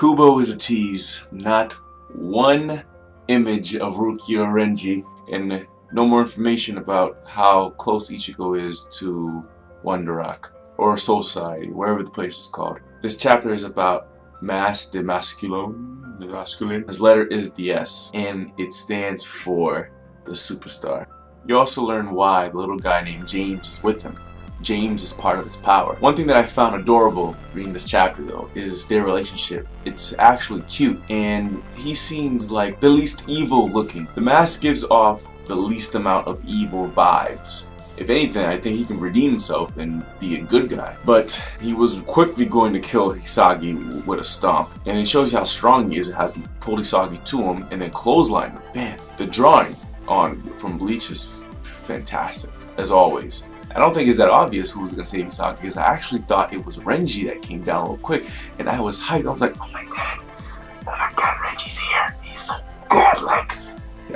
Kubo is a tease. Not one image of Rukia or Renji, and no more information about how close Ichigo is to Wonder Rock or Soul Society, wherever the place is called. This chapter is about the masculine. His letter is the S, and it stands for the superstar. You also learn why the little guy named James is with him. James is part of his power. One thing that I found adorable reading this chapter though is their relationship. It's actually cute, and he seems like the least evil looking. The mask gives off the least amount of evil vibes. If anything, I think he can redeem himself and be a good guy. But he was quickly going to kill Hisagi with a stomp. And it shows you how strong he is. It has pulled Hisagi to him and then clotheslined him. Man, the drawing from Bleach is fantastic, as always. I don't think it's that obvious who was going to save Hisagi, because I actually thought it was Renji that came down real quick. And I was hyped. I was like, oh my god, Renji's here. He's so good. Like,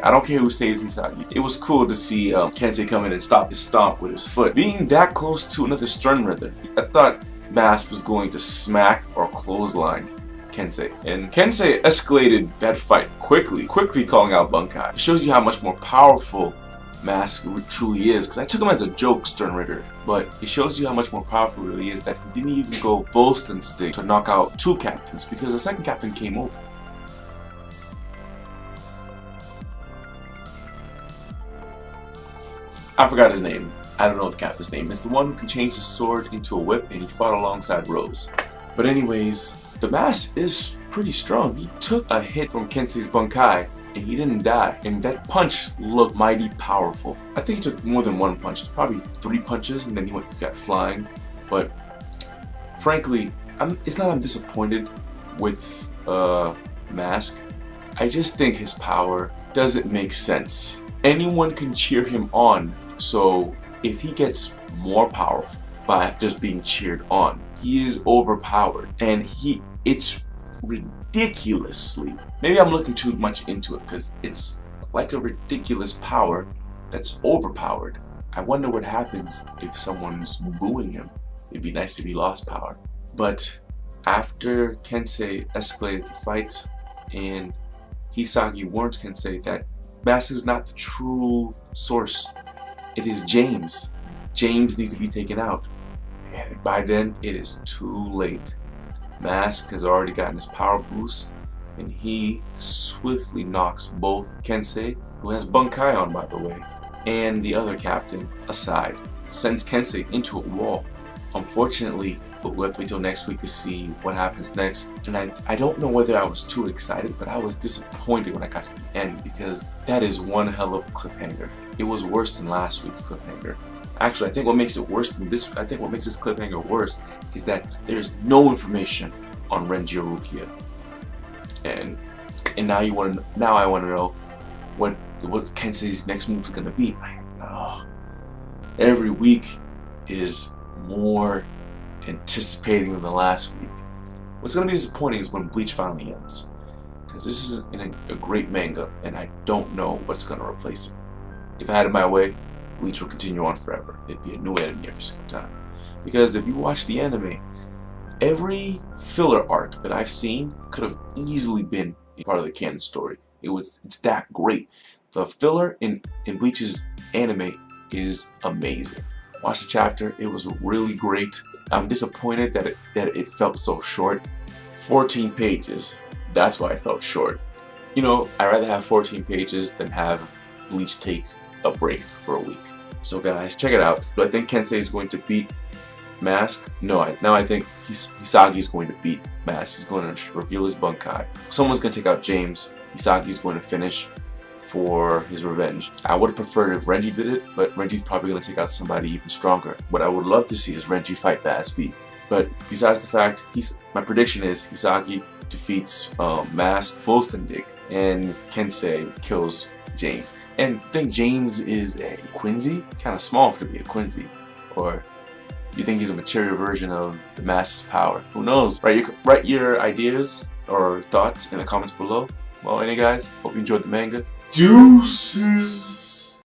I don't care who saves Hisagi. It was cool to see Kensei come in and stop his stomp with his foot. Being that close to another Sternritter, I thought Mask was going to smack or clothesline Kensei. And Kensei escalated that fight quickly calling out Bunkai. It shows you how much more powerful Mask truly is, because I took him as a joke, Sternritter, but it shows you how much more powerful he really is that he didn't even go Bolston stick to knock out two captains, because the second captain came over. I forgot his name. I don't know the captain's name. It's the one who can change his sword into a whip, and he fought alongside Rose. But anyways, the Mask is pretty strong. He took a hit from Kensei's Bunkai, and he didn't die. And that punch looked mighty powerful. I think he took more than one punch. Probably 3 punches, and then he got flying. But frankly, it's not I'm disappointed with Mask. I just think his power doesn't make sense. Anyone can cheer him on. So if he gets more powerful by just being cheered on, he is overpowered, and it's ridiculously, maybe I'm looking too much into it, because it's like a ridiculous power that's overpowered. I wonder what happens if someone's booing him. It'd be nice if he lost power. But after Kensei escalated the fight and Hisagi warns Kensei that Mask is not the true source, it is James. James needs to be taken out. And by then, it is too late. Mask has already gotten his power boost, and he swiftly knocks both Kensei, who has Bunkai on by the way, and the other captain aside. Sends Kensei into a wall. Unfortunately, we'll have to wait till next week to see what happens next. And I don't know whether I was too excited, but I was disappointed when I got to the end, because that is one hell of a cliffhanger. It was worse than last week's cliffhanger. Actually, I think what makes it worse than this, I think what makes this cliffhanger worse is that there's no information on Renji or Rukia. And now I want to know what Kensei's next move is gonna be. Every week is more anticipating than the last week. What's gonna be disappointing is when Bleach finally ends, because this is a great manga, and I don't know what's gonna replace it. If I had it my way, Bleach will continue on forever. It'd be a new enemy every single time. Because if you watch the anime, every filler arc that I've seen could have easily been part of the canon story. It's that great. The filler in Bleach's anime is amazing. Watch the chapter, it was really great. I'm disappointed that it felt so short. 14 pages, that's why it felt short. You know, I'd rather have 14 pages than have Bleach take a break for a week. So guys, check it out. Do I think Kensei is going to beat Mask? No, now I think Hisagi is going to beat Mask. He's going to reveal his Bunkai. Someone's going to take out James. Hisagi's going to finish for his revenge. I would have preferred if Renji did it, but Renji's probably going to take out somebody even stronger. What I would love to see is Renji fight Bass B. But besides the fact, my prediction is Hisagi defeats Mask full Stendig, and Kensei kills James. And I think James is a Quincy, kind of small to be a Quincy. Or you think he's a material version of the Mask's power? Who knows? Write your ideas or thoughts in the comments below. Well, anyway guys, hope you enjoyed the manga. Deuces!